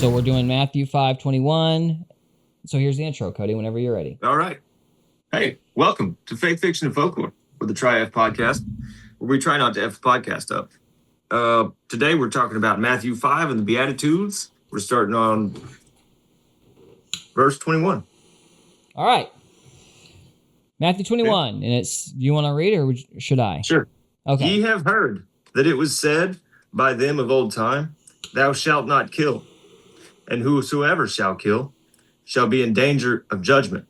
So we're doing Matthew 5:21. So here's the intro, Cody, whenever you're ready. All right. Hey, welcome to Faith, Fiction, and Folklore with the Try F podcast, where we try not to F the podcast up. Today we're talking about Matthew 5 and the Beatitudes. We're starting on verse 21. All right. Matthew 21. And it's, you want to read or should I? Sure. Okay. Ye have heard that it was said by them of old time, Thou shalt not kill, and whosoever shall kill shall be in danger of judgment.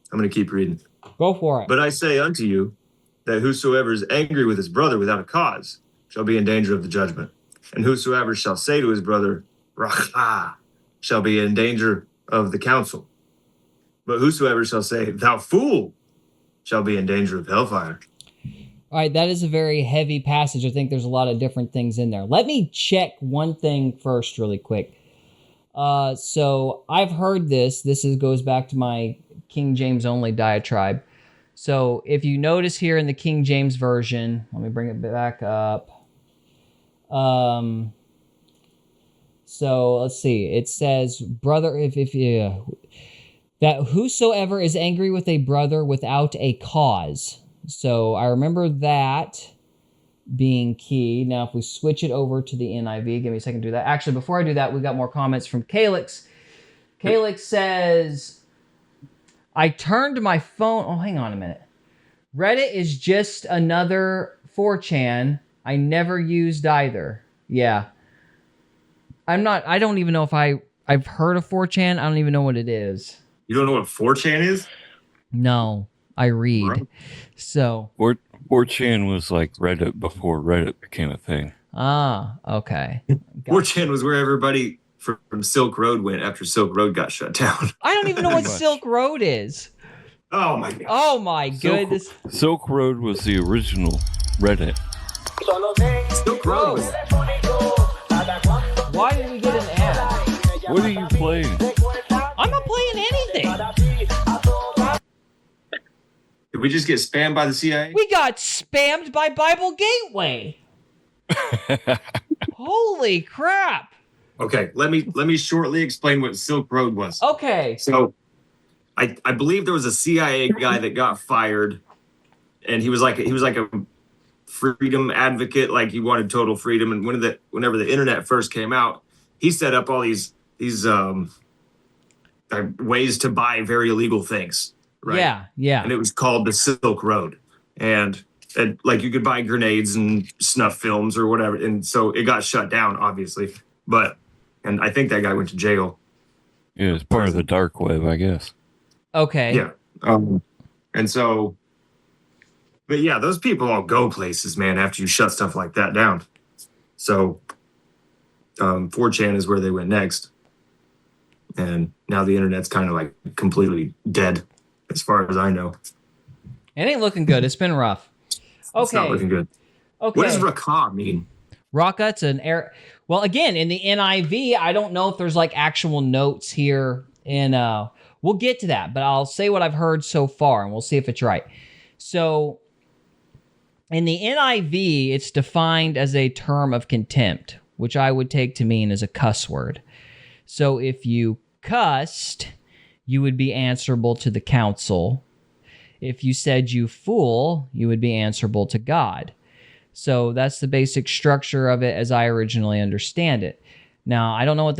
I'm going to keep reading. Go for it. But I say unto you that whosoever is angry with his brother without a cause shall be in danger of the judgment. And whosoever shall say to his brother, Racha, shall be in danger of the council. But whosoever shall say, Thou fool, shall be in danger of hellfire. All right, that is a very heavy passage. I think there's a lot of different things in there. Let me check one thing first really quick. So I've heard this. This goes back to my King James only diatribe. So if you notice here in the King James version, let me bring it back up. So let's see. It says, brother, that whosoever is angry with a brother without a cause. So I remember that being key. Now, if we switch it over to the NIV, give me a second to do that. Actually, before I do that, we got more comments from Calix. Calix says, I turned my phone. Oh, hang on a minute. Reddit is just another 4chan. I never used either. Yeah. I don't even know if I've heard of 4chan. I don't even know what it is. You don't know what 4chan is? No, I read. Right. So 4chan was like Reddit before Reddit became a thing. Ah, okay. 4chan was where everybody from Silk Road went after Silk Road got shut down. I don't even know what Silk Road is. Oh my god. Oh my goodness. Silk Road was the original Reddit. Silk Road was... Why did we get an ad? What are you playing? I'm not playing anything. Did we just get spammed by the CIA? We got spammed by Bible Gateway. Holy crap. Okay, let me shortly explain what Silk Road was. Okay. So I believe there was a CIA guy that got fired, and he was like a freedom advocate, like he wanted total freedom. And whenever the internet first came out, he set up all these ways to buy very illegal things. Right? Yeah. And it was called the Silk Road, and like you could buy grenades and snuff films or whatever. And so it got shut down, obviously. And I think that guy went to jail. Yeah, it's part of the dark web, I guess. Okay. Yeah. And so, but yeah, those people all go places, man, after you shut stuff like that down. So 4chan is where they went next. And now the internet's kind of like completely dead, as far as I know. It ain't looking good. It's been rough. Okay. It's not looking good. Okay. What does Rakah mean? Raqqa, an air. Well, again, in the NIV, I don't know if there's like actual notes here, and we'll get to that. But I'll say what I've heard so far, and we'll see if it's right. So, in the NIV, it's defined as a term of contempt, which I would take to mean as a cuss word. So, if you cussed, you would be answerable to the council. If you said you fool, you would be answerable to God. So that's the basic structure of it as I originally understand it. Now, I don't know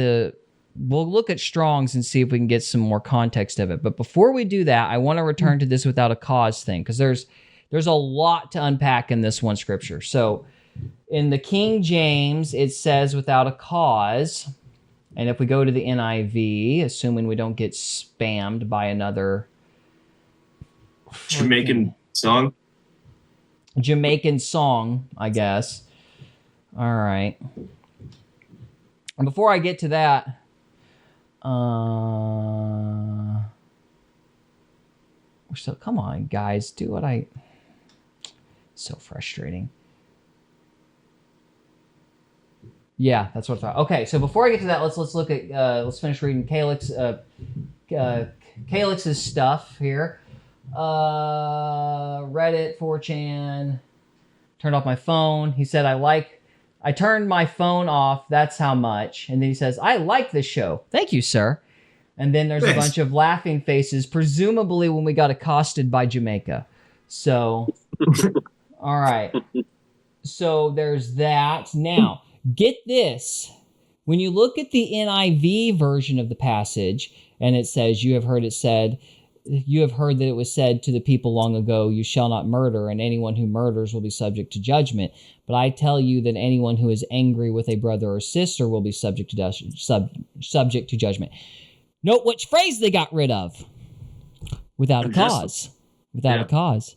we'll look at Strong's and see if we can get some more context of it. But before we do that, I want to return to this without a cause thing, because there's a lot to unpack in this one scripture. So in the King James, it says without a cause. And if we go to the NIV, assuming we don't get spammed by another Jamaican song? Jamaican song, I guess. All right. And before I get to that, so come on, guys, do what so frustrating. Yeah, that's what I thought. Okay, so before I get to that, let's look at let's finish reading Calix's stuff here. Reddit, 4chan. Turned off my phone. He said, I like I turned my phone off. That's how much. And then he says, I like the show. Thank you, sir. And then there's a bunch of laughing faces, presumably when we got accosted by Jamaica. So, all right. So there's that. Now, get this. When you look at the NIV version of the passage, and it says, you have heard that it was said to the people long ago, you shall not murder, and anyone who murders will be subject to judgment. But I tell you that anyone who is angry with a brother or sister will be subject to judgment. Note which phrase they got rid of. Without a cause. Without a cause.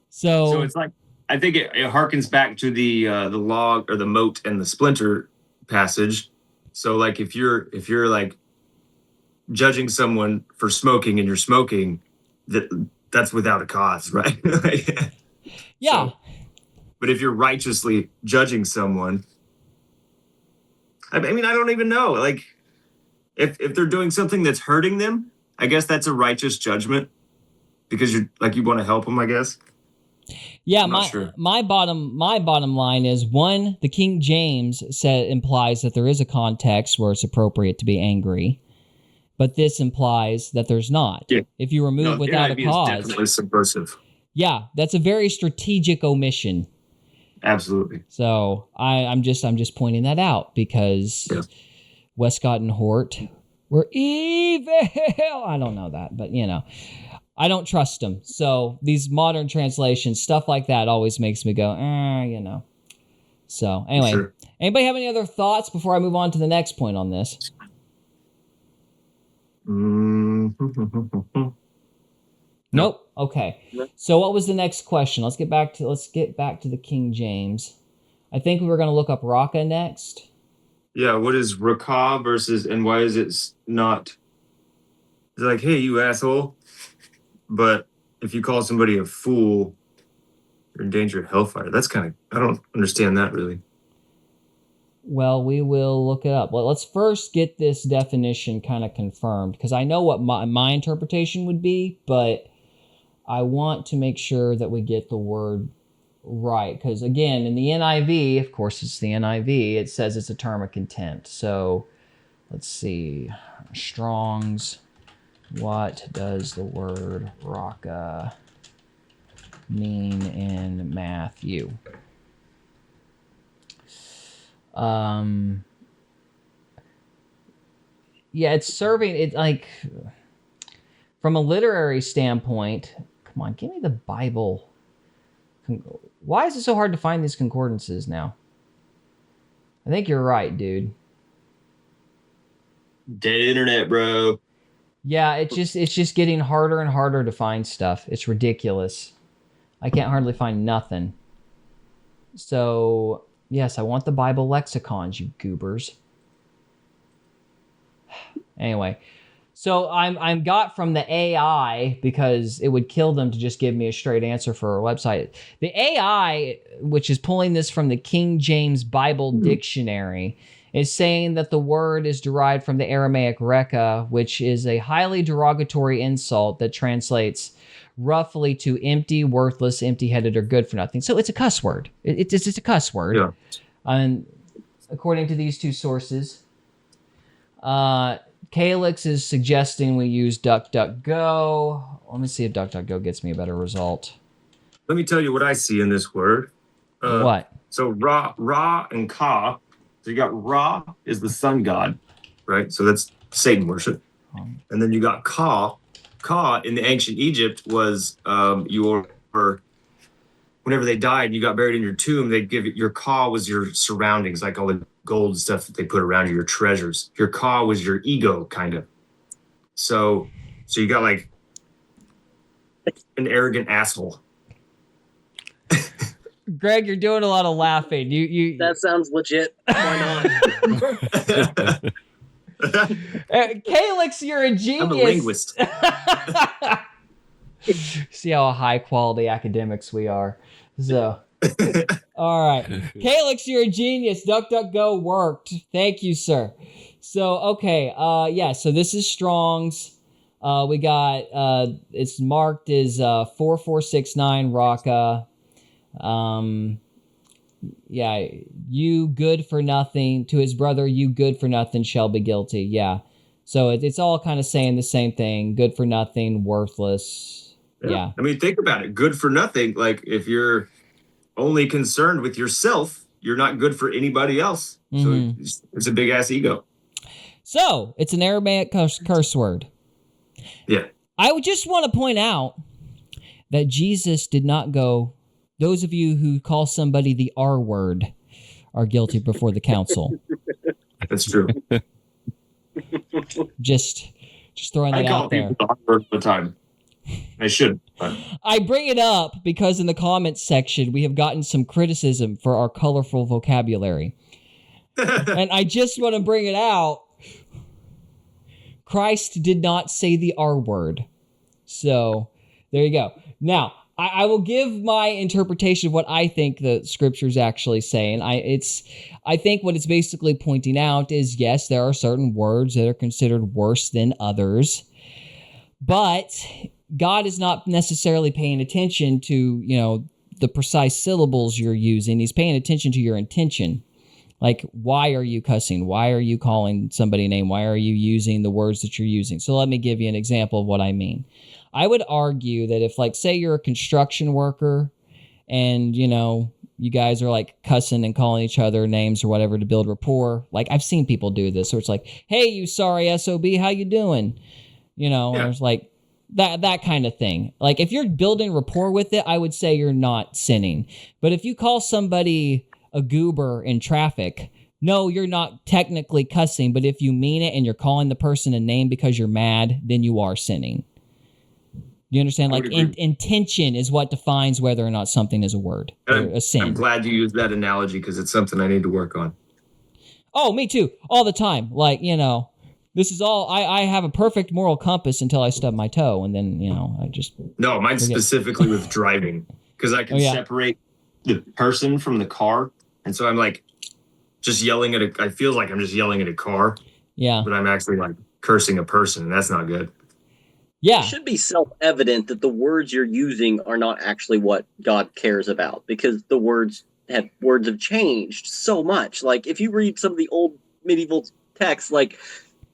So it's like, I think it harkens back to the log or the moat and the splinter passage. So like if you're like judging someone for smoking and you're smoking, that's without a cause, right? yeah. So, but if you're righteously judging someone, I mean, I don't even know. Like if they're doing something that's hurting them, I guess that's a righteous judgment because you want to help them, I guess. Yeah, my bottom line is, one, the King James implies that there is a context where it's appropriate to be angry, but this implies that there's not. Yeah. If you remove without a cause, is definitely subversive. Yeah, that's a very strategic omission. Absolutely. So I'm just pointing that out because Westcott and Hort were evil. I don't know that, but I don't trust them. So these modern translations, stuff like that always makes me go, So anyway, Anybody have any other thoughts before I move on to the next point on this? Nope. Okay. So what was the next question? Let's get back to the King James. I think we were going to look up Raka next. Yeah. What is Raka versus, and why is it not? It's like, hey, you asshole. But if you call somebody a fool, you're in danger of hellfire. That's kind of, I don't understand that really. Well, we will look it up. Well, let's first get this definition kind of confirmed, because I know what my interpretation would be, but I want to make sure that we get the word right. Because again, in the NIV, of course it's the NIV, it says it's a term of contempt. So let's see. Strong's. What does the word Raka mean in Matthew? Yeah, it's serving it like from a literary standpoint. Come on, give me the Bible. Why is it so hard to find these concordances now? I think you're right, dude. Dead internet, bro. Yeah, it's just getting harder and harder to find stuff. It's ridiculous. I can't hardly find nothing. So, yes, I want the Bible lexicons, you goobers. Anyway, so I'm got from the AI, because it would kill them to just give me a straight answer for a website. The AI, which is pulling this from the King James Bible Dictionary, is saying that the word is derived from the Aramaic reka, which is a highly derogatory insult that translates roughly to empty, worthless, empty-headed, or good for nothing. So it's a cuss word. It's a cuss word. Yeah. And according to these two sources, Calyx is suggesting we use DuckDuckGo. Let me see if DuckDuckGo gets me a better result. Let me tell you what I see in this word. What? So Ra and Ka. So you got Ra is the sun god, right? So that's Satan worship. And then you got Ka. Ka in the ancient Egypt was whenever they died and you got buried in your tomb, they'd give it, your Ka was your surroundings, like all the gold and stuff that they put around you, your treasures. Your Ka was your ego, kind of. So you got like an arrogant asshole. Greg, you're doing a lot of laughing. You That sounds legit. Why not? Calyx, you're a genius. I'm a linguist. See how high quality academics we are. So, all right. Calyx, you're a genius. DuckDuckGo worked. Thank you, sir. So, okay. So this is Strong's. We got, it's marked as 4469 Raka. Yeah, you good for nothing. To his brother, you good for nothing shall be guilty. Yeah. So it's all kind of saying the same thing. Good for nothing, worthless. Yeah. I mean, think about it. Good for nothing. Like if you're only concerned with yourself, you're not good for anybody else. So it's a big ass ego. So it's an Aramaic curse word. Yeah. I would just want to point out that Jesus did not go, those of you who call somebody the R word are guilty before the council. That's true. Just throwing that out there. I call people the R word all the time. I should. I bring it up because in the comments section, we have gotten some criticism for our colorful vocabulary. And I just want to bring it out. Christ did not say the R word. So there you go. Now, I will give my interpretation of what I think the scripture's actually saying. I think what it's basically pointing out is, yes, there are certain words that are considered worse than others, but God is not necessarily paying attention to, the precise syllables you're using. He's paying attention to your intention. Like, why are you cussing? Why are you calling somebody a name? Why are you using the words that you're using? So let me give you an example of what I mean. I would argue that if, like, say you're a construction worker and, you guys are, like, cussing and calling each other names or whatever to build rapport. Like, I've seen people do this. So it's like, hey, you sorry SOB, how you doing? And it's like that kind of thing. Like, if you're building rapport with it, I would say you're not sinning. But if you call somebody a goober in traffic, no, you're not technically cussing. But if you mean it and you're calling the person a name because you're mad, then you are sinning. You understand? Like, intention is what defines whether or not something is a word or a sin. I'm glad you used that analogy because it's something I need to work on. Oh, me too. All the time. Like, this is all, I have a perfect moral compass until I stub my toe. And then, I just. No, mine's specifically with driving because I can separate the person from the car. And so I'm like just yelling I feel like I'm just yelling at a car. Yeah. But I'm actually like cursing a person. And that's not good. Yeah. It should be self-evident that the words you're using are not actually what God cares about, because the words have changed so much. Like, if you read some of the old medieval texts, like,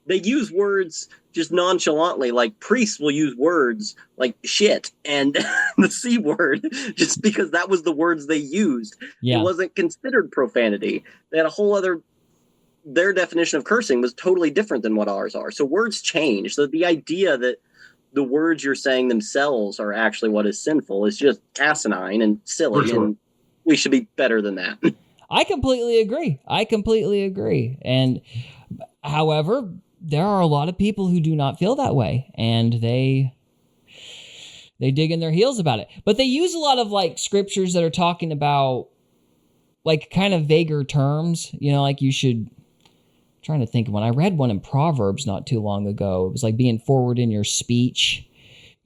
they use words just nonchalantly. Like, priests will use words like shit and the C word just because that was the words they used. Yeah. It wasn't considered profanity. They had a whole other... Their definition of cursing was totally different than what ours are. So words change. So the idea that the words you're saying themselves are actually what is sinful is just asinine and silly, and we should be better than that. I completely agree. And however, there are a lot of people who do not feel that way, and they dig in their heels about it. But they use a lot of, like, scriptures that are talking about, like, kind of vaguer terms, like you should... Trying to think, when I read one in Proverbs not too long ago, it was like being forward in your speech.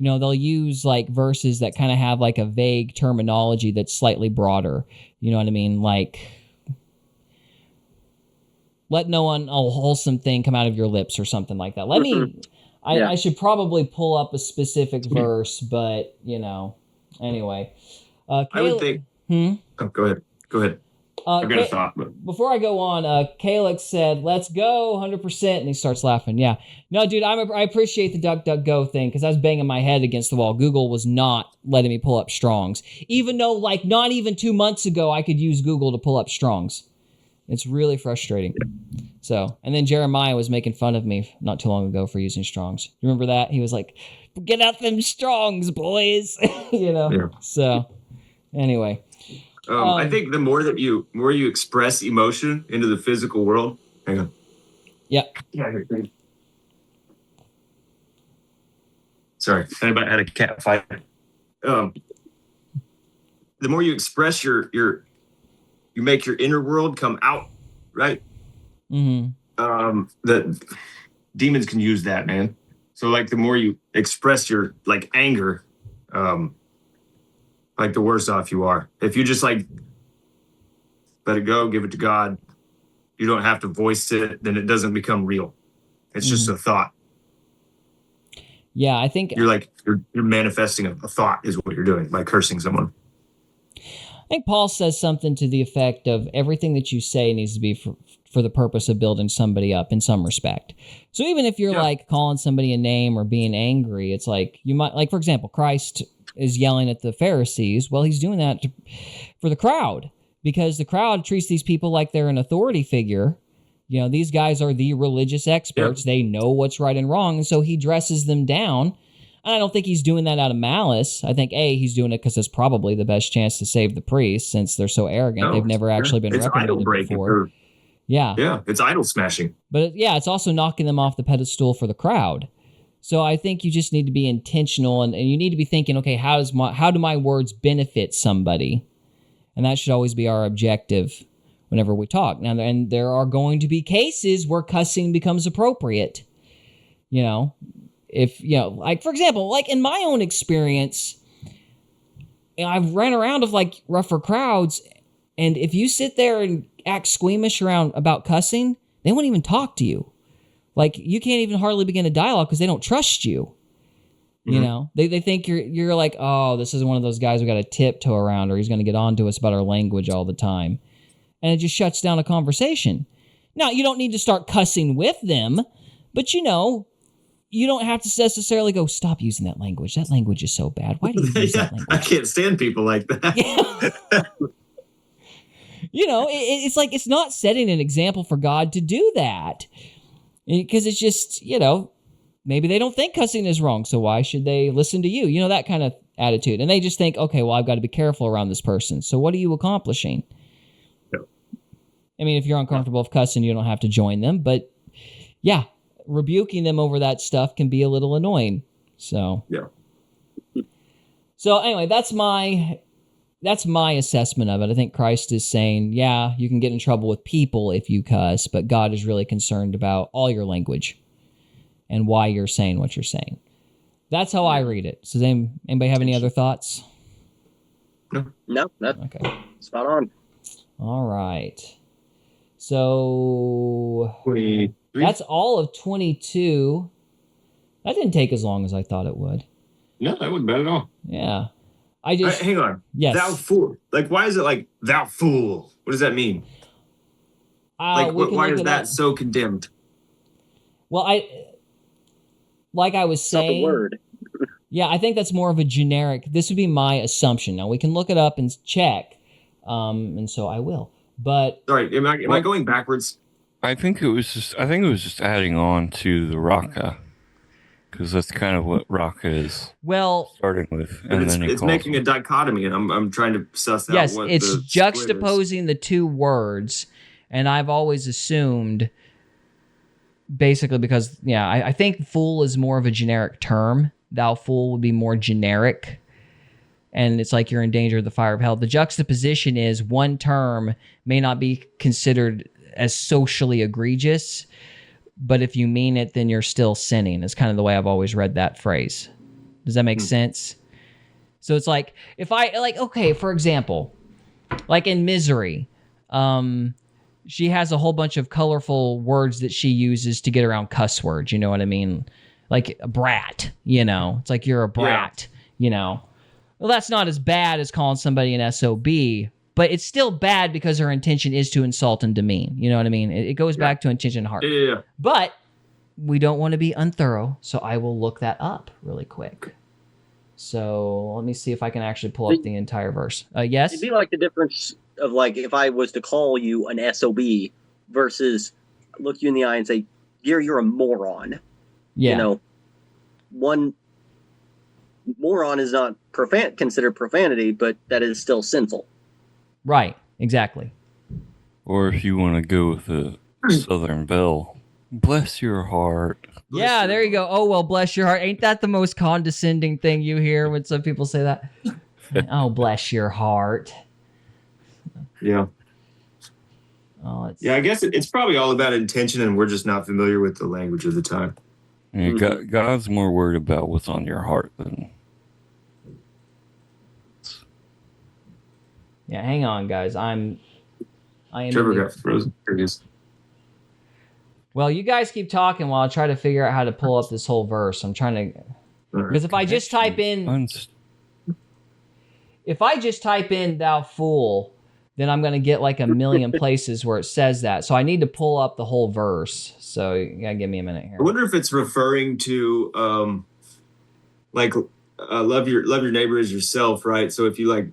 They'll use, like, verses that kind of have, like, a vague terminology that's slightly broader. You know what I mean? Like, let no unwholesome thing come out of your lips or something like that. I should probably pull up a specific verse, but, anyway. I would think... Oh, go ahead. I've got a thought. But... Before I go on, Calix said, let's go 100%, and he starts laughing. Yeah. No, dude, I appreciate the DuckDuckGo thing because I was banging my head against the wall. Google was not letting me pull up Strong's. Even though, like, not even 2 months ago, I could use Google to pull up Strong's. It's really frustrating. So, and then Jeremiah was making fun of me not too long ago for using Strong's. You remember that? He was like, get out them Strong's, boys. Yeah. So, anyway. I think the more you express emotion into the physical world. Hang on. Yeah. Sorry, I had a cat fight. The more you express you make your inner world come out, right? Mm-hmm. The demons can use that, man. So, like, the more you express your, like, anger, like, the worse off you are. If you just, like, let it go, give it to God, you don't have to voice it, then it doesn't become real. It's just a thought. Yeah, I think... You're manifesting a thought is what you're doing by cursing someone. think Paul says something to the effect of everything that you say needs to be for the purpose of building somebody up in some respect. So even if you're like calling somebody a name or being angry, it's like you might, like, for example, Christ is yelling at the Pharisees. Well, he's doing that for the crowd, because the crowd treats these people like they're an authority figure. You know, these guys are the religious experts. They know what's right and wrong. And so he dresses them down. And I don't think he's doing that out of malice. I think, he's doing it because it's probably the best chance to save the priests, since they're so arrogant. They've never actually been reprimanded before. Yeah, it's idol smashing. But it's also knocking them off the pedestal for the crowd. So I think you just need to be intentional, and you need to be thinking, okay, how do my words benefit somebody? And that should always be our objective whenever we talk. Now, and there are going to be cases where cussing becomes appropriate. You know, if, like, for example, like in my own experience, I've ran around with like rougher crowds, and if you sit there and act squeamish about cussing, they won't even talk to you. Like, you can't even hardly begin a dialogue because they don't trust you. Mm-hmm. You know, they think you're like, oh, this is one of those guys we got to tiptoe around, or he's going to get on to us about our language all the time. And it just shuts down a conversation. Now, you don't need to start cussing with them, but you don't have to necessarily go, stop using that language. That language is so bad. Why do you use that language? I can't stand people like that. Yeah. It's like, it's not setting an example for God to do that. Because it's just, maybe they don't think cussing is wrong, so why should they listen to you? That kind of attitude. And they just think, okay, well, I've got to be careful around this person. So what are you accomplishing? Yeah. I mean, if you're uncomfortable with cussing, you don't have to join them. But, yeah, rebuking them over that stuff can be a little annoying. So, yeah. So, anyway, that's my assessment of it. I think Christ is saying, yeah, you can get in trouble with people if you cuss, but God is really concerned about all your language and why you're saying what you're saying. That's how I read it. So, does anybody have any other thoughts? No, that's okay. Spot on. All right. So, 23. That's all of 22. That didn't take as long as I thought it would. No, that wasn't bad at all. Yeah. Hang on. Yes. Thou fool. Like, why is it like, thou fool? What does that mean? Why is that so condemned? Well, like I was saying, not the word. Yeah, I think that's more of a generic. This would be my assumption. Now, we can look it up and check, and so I will. But sorry, am I going backwards? I think it was just adding on to the Raka, because that's kind of what Raka is. Well, starting with, and then it's making a dichotomy, and I'm trying to suss out. Yes, what it's the juxtaposing the two words, and I've always assumed, basically, because I think fool is more of a generic term. Thou fool would be more generic, and it's like you're in danger of the fire of hell. The juxtaposition is one term may not be considered as socially egregious, but if you mean it, then you're still sinning. It's kind of the way I've always read that phrase. Does that make sense? So it's like, if okay, for example, like in Misery, she has a whole bunch of colorful words that she uses to get around cuss words. You know what I mean? Like a brat, it's like you're a brat, Well, that's not as bad as calling somebody an SOB, but it's still bad because her intention is to insult and demean. You know what I mean? It goes back to intention and heart. Yeah. But we don't want to be unthorough, so I will look that up really quick. So let me see if I can actually pull up the entire verse. Yes? It'd be like the difference of, like, if I was to call you an SOB versus look you in the eye and say, Gary, you're a moron. Yeah. One moron is not considered profanity, but that is still sinful. Right, exactly. Or if you want to go with the Southern Belle, bless your heart. Yeah, there you go. Oh, well, bless your heart. Ain't that the most condescending thing you hear when some people say that? Oh, bless your heart. Yeah. Oh, I guess it's probably all about intention, and we're just not familiar with the language of the time. Yeah, God's more worried about what's on your heart than... Yeah, hang on, guys. I am. Trevor got frozen. Here it is. Well, you guys keep talking while I try to figure out how to pull up this whole verse. I'm trying to, because if I just type in, if I just type in "thou fool," then I'm gonna get like a million places where it says that. So I need to pull up the whole verse. So you gotta give me a minute here. I wonder if it's referring to like love your neighbor as yourself, right? So if you like,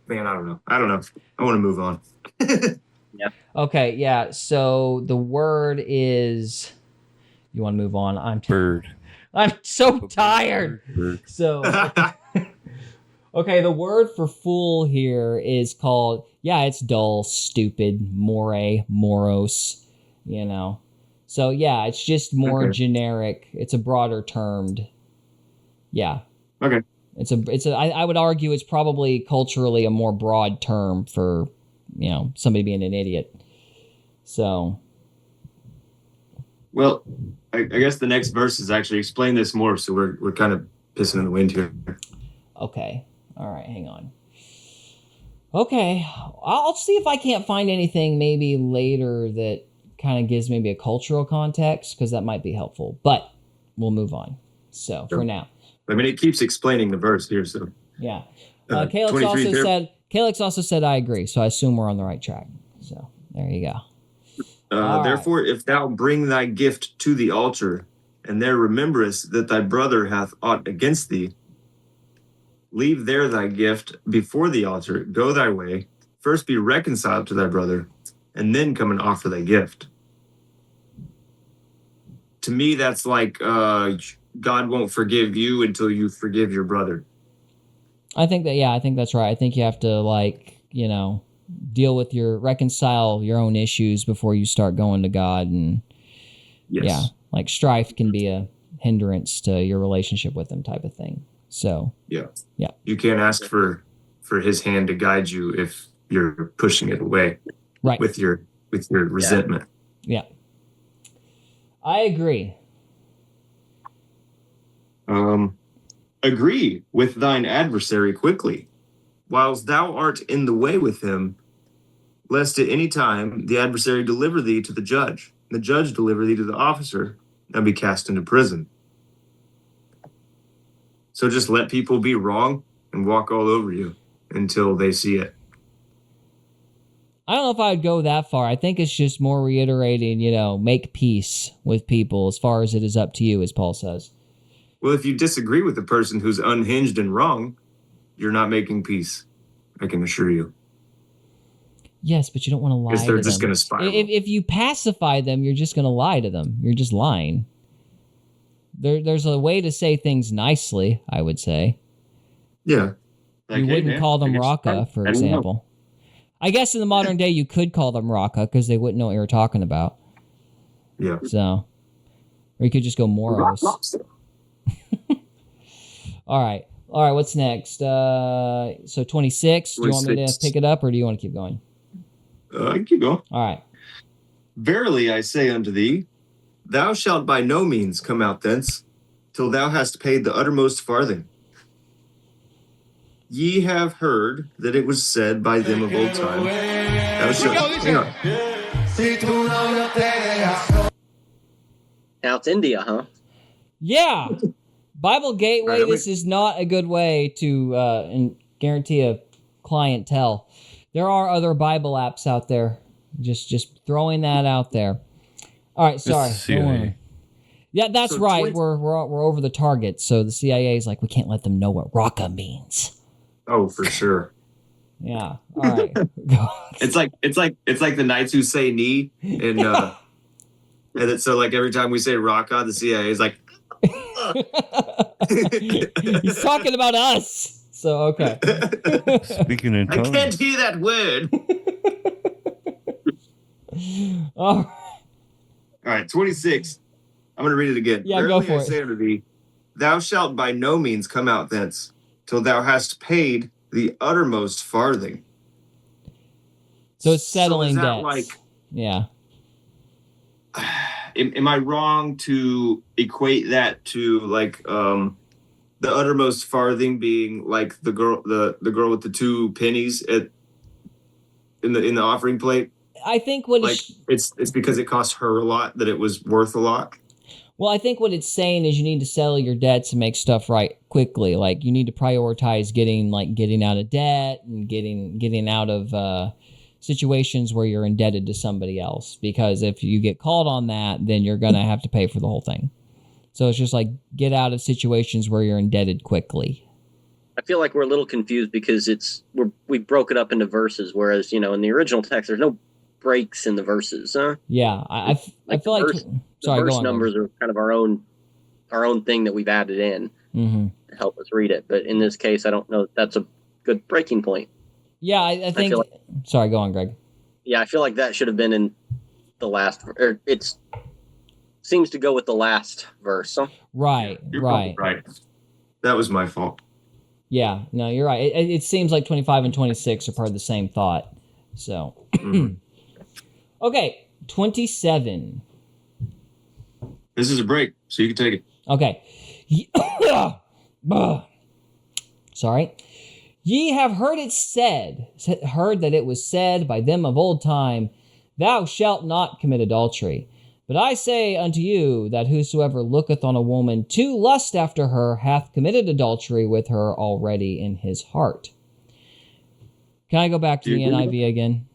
man, I don't know. I want to move on. Okay, yeah. So the word is. You want to move on? Bird. I'm so tired. Bird. So okay, the word for fool here is called. Yeah, it's dull, stupid, moros. You know. So yeah, it's just more generic. It's a broader termed. Yeah. Okay. I would argue it's probably culturally a more broad term for, somebody being an idiot. So. Well, I guess the next verses actually explain this more, so we're kind of pissing in the wind here. Okay. All right, hang on. Okay. I'll see if I can't find anything maybe later that kind of gives maybe a cultural context, because that might be helpful. But we'll move on. So for now. I mean, it keeps explaining the verse here, so. Yeah. Calix also said I agree, so I assume we're on the right track. So there you go. Therefore, if thou bring thy gift to the altar, and there rememberest that thy brother hath aught against thee, leave there thy gift before the altar, go thy way, first be reconciled to thy brother, and then come and offer thy gift. To me, that's like God won't forgive you until you forgive your brother. I think that's right. I think you have to deal with reconcile your own issues before you start going to God. And strife can be a hindrance to your relationship with him, type of thing. So yeah, you can't ask for his hand to guide you if you're pushing it away, right? With your resentment. Yeah, I agree. Agree with thine adversary quickly, whilst thou art in the way with him, lest at any time the adversary deliver thee to the judge, the judge deliver thee to the officer, and be cast into prison. So just let people be wrong and walk all over you until they see it. I don't know if I'd go that far. I think it's just more reiterating, make peace with people as far as it is up to you, as Paul says. Well, if you disagree with the person who's unhinged and wrong, you're not making peace. I can assure you. Yes, but you don't want to lie to them. Because they're just going to spiral. If you pacify them, you're just going to lie to them. You're just lying. There's a way to say things nicely, I would say. Yeah. You wouldn't call them Raka, for example. I guess in the modern day, you could call them Raka because they wouldn't know what you were talking about. Yeah. So, or you could just go Moros. All right. What's next? So 26. Do you want me to pick it up, or do you want to keep going? I can keep going. All right. Verily I say unto thee, thou shalt by no means come out thence, till thou hast paid the uttermost farthing. Ye have heard that it was said by them of old time, thou shalt... Hang on. Now it's India, huh? Yeah. Bible Gateway, Right, this is not a good way to guarantee a clientele. There are other Bible apps out there. Just throwing that out there. All right, sorry. Yeah, that's So right. We're over the target. So the CIA is like, we can't let them know what Raka means. Oh, for sure. Yeah. All right. It's like the Knights Who Say Knee, and so like every time we say Raka, the CIA is like. He's talking about us. So okay. Speaking in tongues. I can't hear that word. All right, 26. I'm going to read it again. Yeah, go for it. I say unto thee, thou shalt by no means come out thence, till thou hast paid the uttermost farthing. So it's settling debts. Like, yeah. Am I wrong to equate that to like the uttermost farthing being like the girl with the 2 pennies in the offering plate? I think what it's because it cost her a lot that it was worth a lot. Well, I think what it's saying is you need to settle your debts and make stuff right quickly. Like you need to prioritize getting out of debt and getting out of situations where you're indebted to somebody else. Because if you get called on that, then you're gonna have to pay for the whole thing. So it's just like get out of situations where you're indebted quickly. I feel like we're a little confused because we broke it up into verses, whereas in the original text there's no breaks in the verses. Huh? Yeah, I feel like sorry, the verse go on, numbers are kind of our own thing that we've added in to help us read it. But in this case, I don't know if that's a good breaking point. Yeah, I think. Sorry, go on, Greg. Yeah, I feel like that should have been in the last. Or it seems to go with the last verse. Huh? Right, right. That was my fault. Yeah, no, you're right. It seems like 25 and 26 are part of the same thought. So, okay, 27. This is a break, so you can take it. Okay. Sorry. Ye have heard that it was said by them of old time, Thou shalt not commit adultery. But I say unto you that whosoever looketh on a woman to lust after her hath committed adultery with her already in his heart. Can I go back to the NIV again?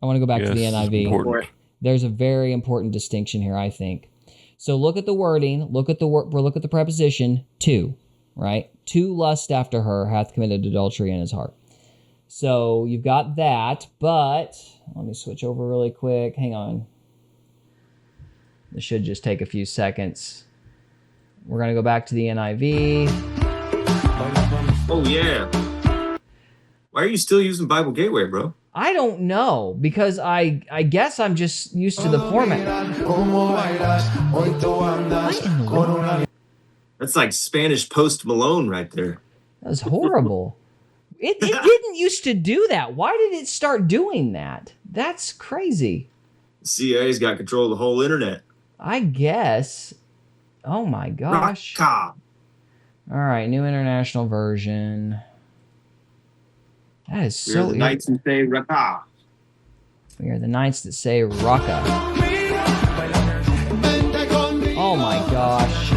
I want to go back to the NIV. Important. There's a very important distinction here, I think. So look at the wording, look at the preposition to, right? To lust after her hath committed adultery in his heart. So you've got that, but let me switch over really quick. Hang on. This should just take a few seconds. We're going to go back to the NIV. Oh, yeah. Why are you still using Bible Gateway, bro? I don't know, because I guess I'm just used to the format. What in the world? That's like Spanish Post Malone right there. That was horrible. It didn't used to do that. Why did it start doing that? That's crazy. CIA's got control of the whole internet. I guess. Oh my gosh. Raka. All right, New International Version. That is so We're the knights who say Raka. We are the knights that say Raka. Oh my gosh.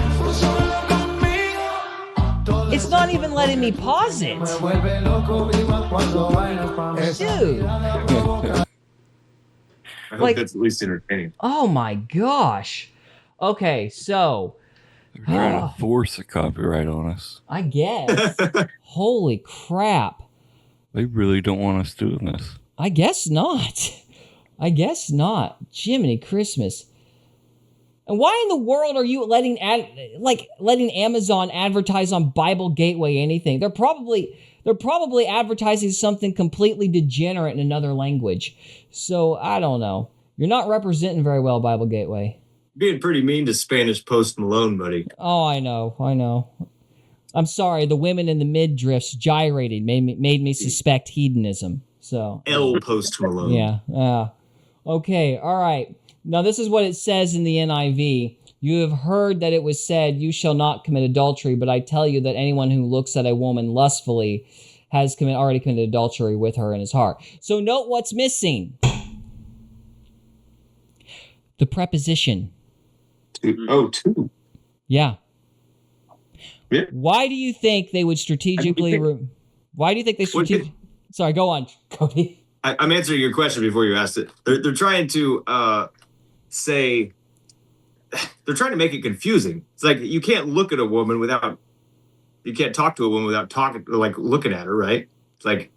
It's not even letting me pause it. Dude. I hope that's at least entertaining. Oh my gosh. Okay, so They're trying to force a copyright on us. I guess. Holy crap. They really don't want us doing this. I guess not. I guess not. Jiminy Christmas. And why in the world are you letting Amazon advertise on Bible Gateway anything? They're probably advertising something completely degenerate in another language. So I don't know. You're not representing very well, Bible Gateway. Being pretty mean to Spanish Post Malone, buddy. Oh, I know. I'm sorry. The women in the midriffs gyrating made me suspect hedonism. So L Post Malone. Yeah. Okay. All right. Now this is what it says in the NIV. You have heard that it was said, you shall not commit adultery, but I tell you that anyone who looks at a woman lustfully has already committed adultery with her in his heart. So note what's missing. The preposition. Two. Yeah. Yeah. Why do you think they would strategically... Sorry, go on, Cody. I'm answering your question before you asked it. They're trying to say... They're trying to make it confusing. It's like you can't look at a woman you can't talk to a woman without looking at her, right? It's like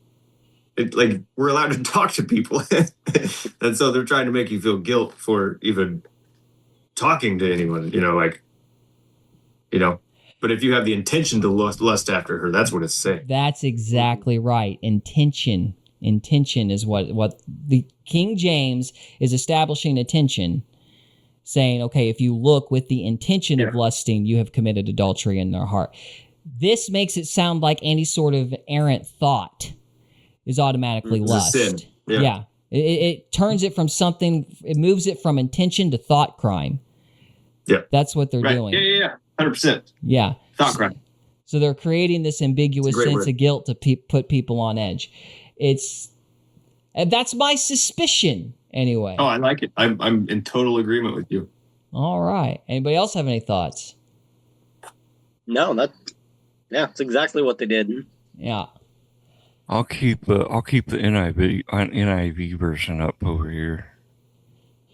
we're allowed to talk to people. And so they're trying to make you feel guilt for even talking to anyone, but if you have the intention to lust after her, that's what it's saying. That's exactly right. Intention is what the King James is establishing. Intention, saying, okay, if you look with the intention of lusting, you have committed adultery in their heart. This makes it sound like any sort of errant thought is automatically lust. It's a sin. Yeah. It turns it from something, it moves it from intention to thought crime. Yeah. That's what they're doing. Yeah. 100%. Yeah. Thought crime. So they're creating this ambiguous sense of guilt to put people on edge. That's my suspicion anyway. Oh, I like it. I'm in total agreement with you. All right. Anybody else have any thoughts? No, that's exactly what they did. Yeah. I'll keep the NIV version up over here.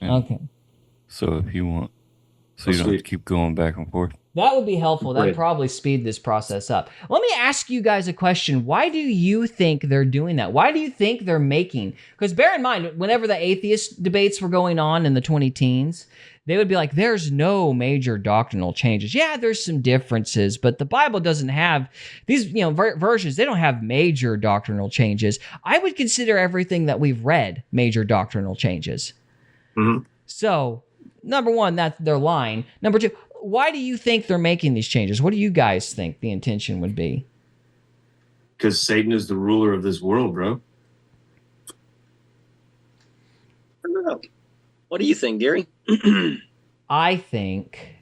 And Okay. So if you want, so you don't have to keep going back and forth. That would be helpful. That'd Right. probably speed this process up. Let me ask you guys a question. Why do you think they're doing that? Why do you think they're making? Because bear in mind, whenever the atheist debates were going on in the 2010s, they would be like, there's no major doctrinal changes. Yeah, there's some differences, but the Bible doesn't have these, versions. They don't have major doctrinal changes. I would consider everything that we've read major doctrinal changes. Mm-hmm. So, number one, that's their line. Number two, why do you think they're making these changes? What do you guys think the intention would be? Because Satan is the ruler of this world, bro. I don't know. What do you think, Gary? I think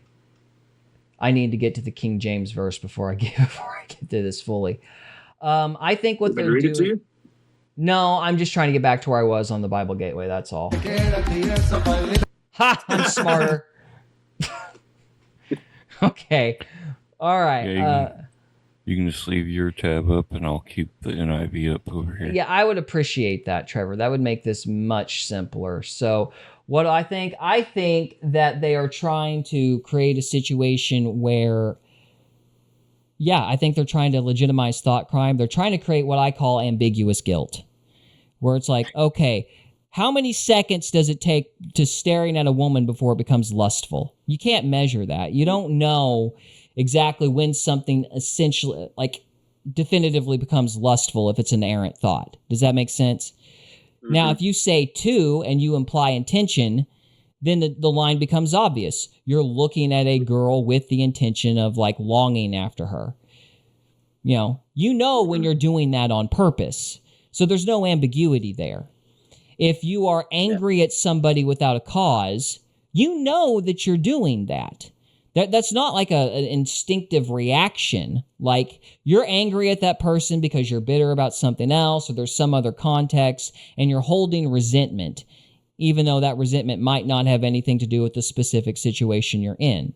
I need to get to the King James verse before I get to this fully. I think what they're Read it to doing. you? No, I'm just trying to get back to where I was on the Bible Gateway. That's all. Ha! I'm smarter. Okay. All right. Yeah, you can just leave your tab up, and I'll keep the NIV up over here. Yeah, I would appreciate that, Trevor. That would make this much simpler. So, what do I think? I think that they are trying to create a situation where, I think they're trying to legitimize thought crime. They're trying to create what I call ambiguous guilt, where it's like, okay, how many seconds does it take to staring at a woman before it becomes lustful? You can't measure that. You don't know exactly when something essentially, definitively becomes lustful if it's an errant thought. Does that make sense? Mm-hmm. Now, if you say 2 and you imply intention, then the line becomes obvious. You're looking at a girl with the intention of longing after her. You know when you're doing that on purpose. So there's no ambiguity there. If you are angry at somebody without a cause, you know that you're doing that. That's not like an instinctive reaction. Like you're angry at that person because you're bitter about something else or there's some other context and you're holding resentment, even though that resentment might not have anything to do with the specific situation you're in.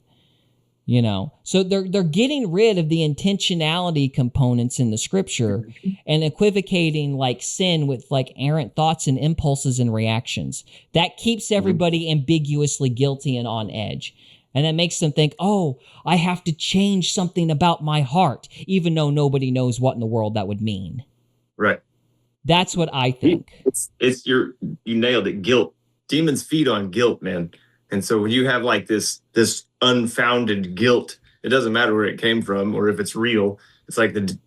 So they're getting rid of the intentionality components in the scripture and equivocating sin with errant thoughts and impulses and reactions. That keeps everybody ambiguously guilty and on edge. And that makes them think, oh, I have to change something about my heart, even though nobody knows what in the world that would mean. Right. That's what I think. You nailed it. Guilt. Demons feed on guilt, man. And so when you have this unfounded guilt, it doesn't matter where it came from or if it's real. It's like the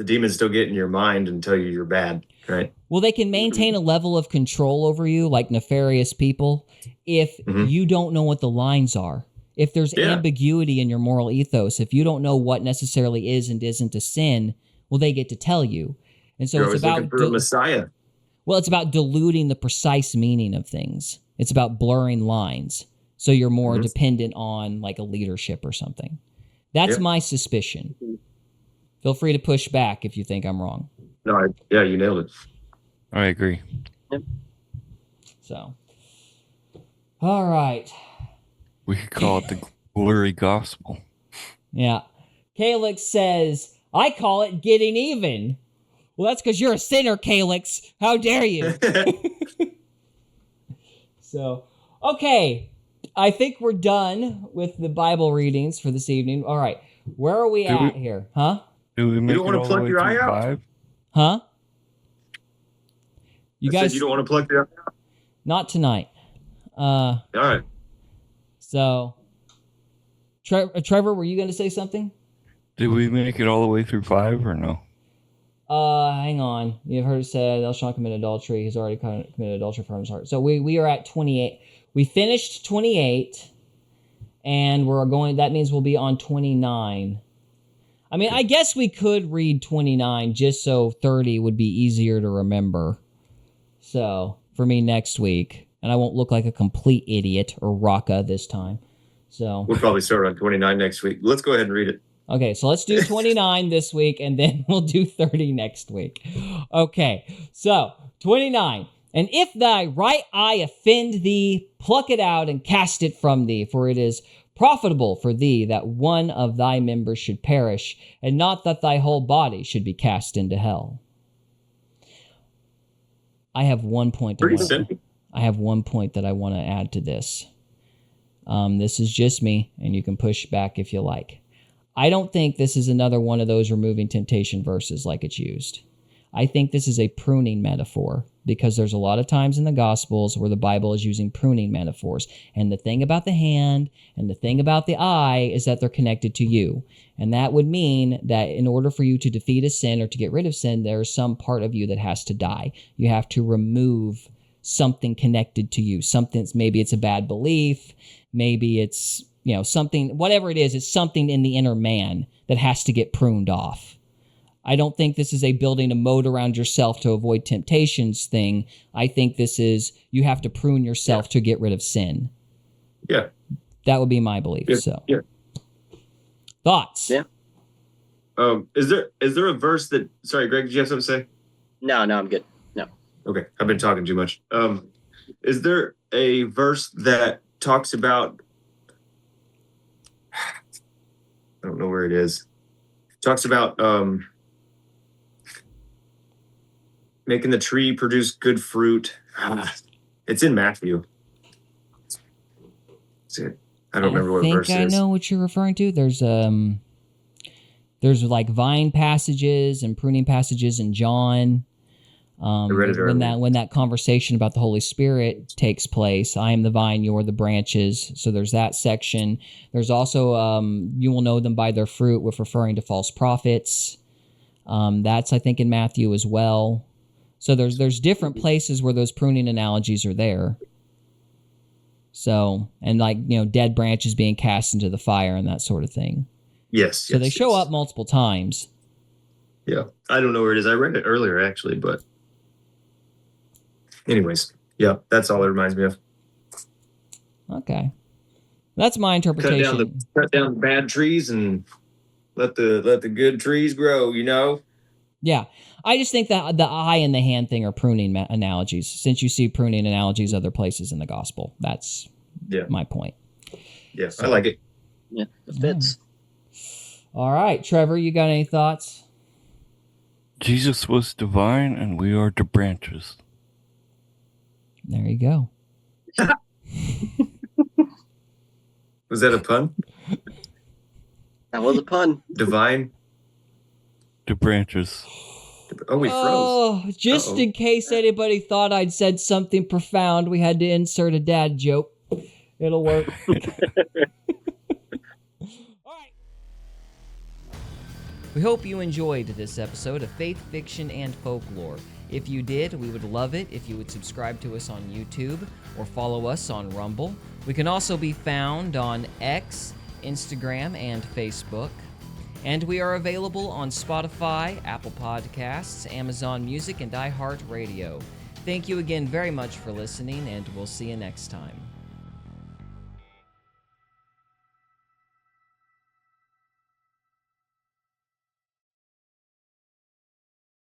demons still get in your mind and tell you you're bad, right? Well, they can maintain a level of control over you like nefarious people if you don't know what the lines are. If there's ambiguity in your moral ethos, if you don't know what necessarily is and isn't a sin, well, they get to tell you. And so You're it's always about looking for a Messiah. Well, it's about diluting the precise meaning of things. It's about blurring lines. So you're more dependent on a leadership or something. That's my suspicion. Feel free to push back if you think I'm wrong. No, you nailed it. I agree. So, all right. We could call it the blurry gospel. Yeah. Calix says, I call it getting even. Well, that's because you're a sinner, Calix. How dare you? So, okay. I think we're done with the Bible readings for this evening. All right. Where are we at here? Huh? Do we make don't want to pluck your eye out? 5? Huh? You I guys, said you don't want to pluck your eye out? not tonight. All right. So, Trevor, were you going to say something? Did we make it all the way through 5 or no? Hang on. You've heard it said, thou shalt not commit adultery. He's already committed adultery from his heart. So we are at 28. We finished 28, and that means we'll be on 29. I mean, I guess we could read 29 just so 30 would be easier to remember. So, for me next week. And I won't look like a complete idiot or raka this time. So We'll probably start on 29 next week. Let's go ahead and read it. Okay, so let's do 29 this week, and then we'll do 30 next week. Okay, so 29. And if thy right eye offend thee, pluck it out and cast it from thee, for it is profitable for thee that one of thy members should perish, and not that thy whole body should be cast into hell. I have one point. I have one point that I want to add to this. This is just me, and you can push back if you like. I don't think this is another one of those removing temptation verses like it's used. I think this is a pruning metaphor, because there's a lot of times in the Gospels where the Bible is using pruning metaphors. And the thing about the hand and the thing about the eye is that they're connected to you. And that would mean that in order for you to defeat a sin or to get rid of sin, there's some part of you that has to die. You have to remove something connected to you. Maybe it's a bad belief. Maybe it's, something, whatever it is, it's something in the inner man that has to get pruned off. I don't think this is a building a moat around yourself to avoid temptations thing. I think this is you have to prune yourself to get rid of sin. Yeah. That would be my belief. Yeah. Thoughts? Yeah. Is there a verse that, sorry, Greg, did you have something to say? No, I'm good. No. Okay. I've been talking too much. Is there a verse that talks about, I don't know where it is. Talks about making the tree produce good fruit. It's in Matthew. I don't remember what verse it is. I know what you're referring to. There's like vine passages and pruning passages in John. I read it earlier. When that conversation about the Holy Spirit takes place, I am the vine, you're the branches. So there's that section. There's also you will know them by their fruit, with referring to false prophets. That's, I think, in Matthew as well. So there's different places where those pruning analogies are there. So, and like, dead branches being cast into the fire and that sort of thing. Yes. So they show up multiple times. Yeah. I don't know where it is. I read it earlier, actually, but anyways, yeah, that's all it reminds me of. Okay. That's my interpretation. Cut down the bad trees and let the good trees grow, Yeah. I just think that the eye and the hand thing are pruning analogies, since you see pruning analogies other places in the gospel. That's my point. Yeah, so, I like it. Yeah, it fits. All right, Trevor, you got any thoughts? Jesus was divine and we are the branches. There you go. Was that a pun? That was a pun. Divine? The branches. Oh, we froze. Just in case anybody thought I'd said something profound, we had to insert a dad joke. It'll work. All right. We hope you enjoyed this episode of Faith, Fiction, and Folklore. If you did, we would love it if you would subscribe to us on YouTube or follow us on Rumble. We can also be found on X, Instagram, and Facebook. And we are available on Spotify, Apple Podcasts, Amazon Music, and iHeartRadio. Thank you again very much for listening, and we'll see you next time.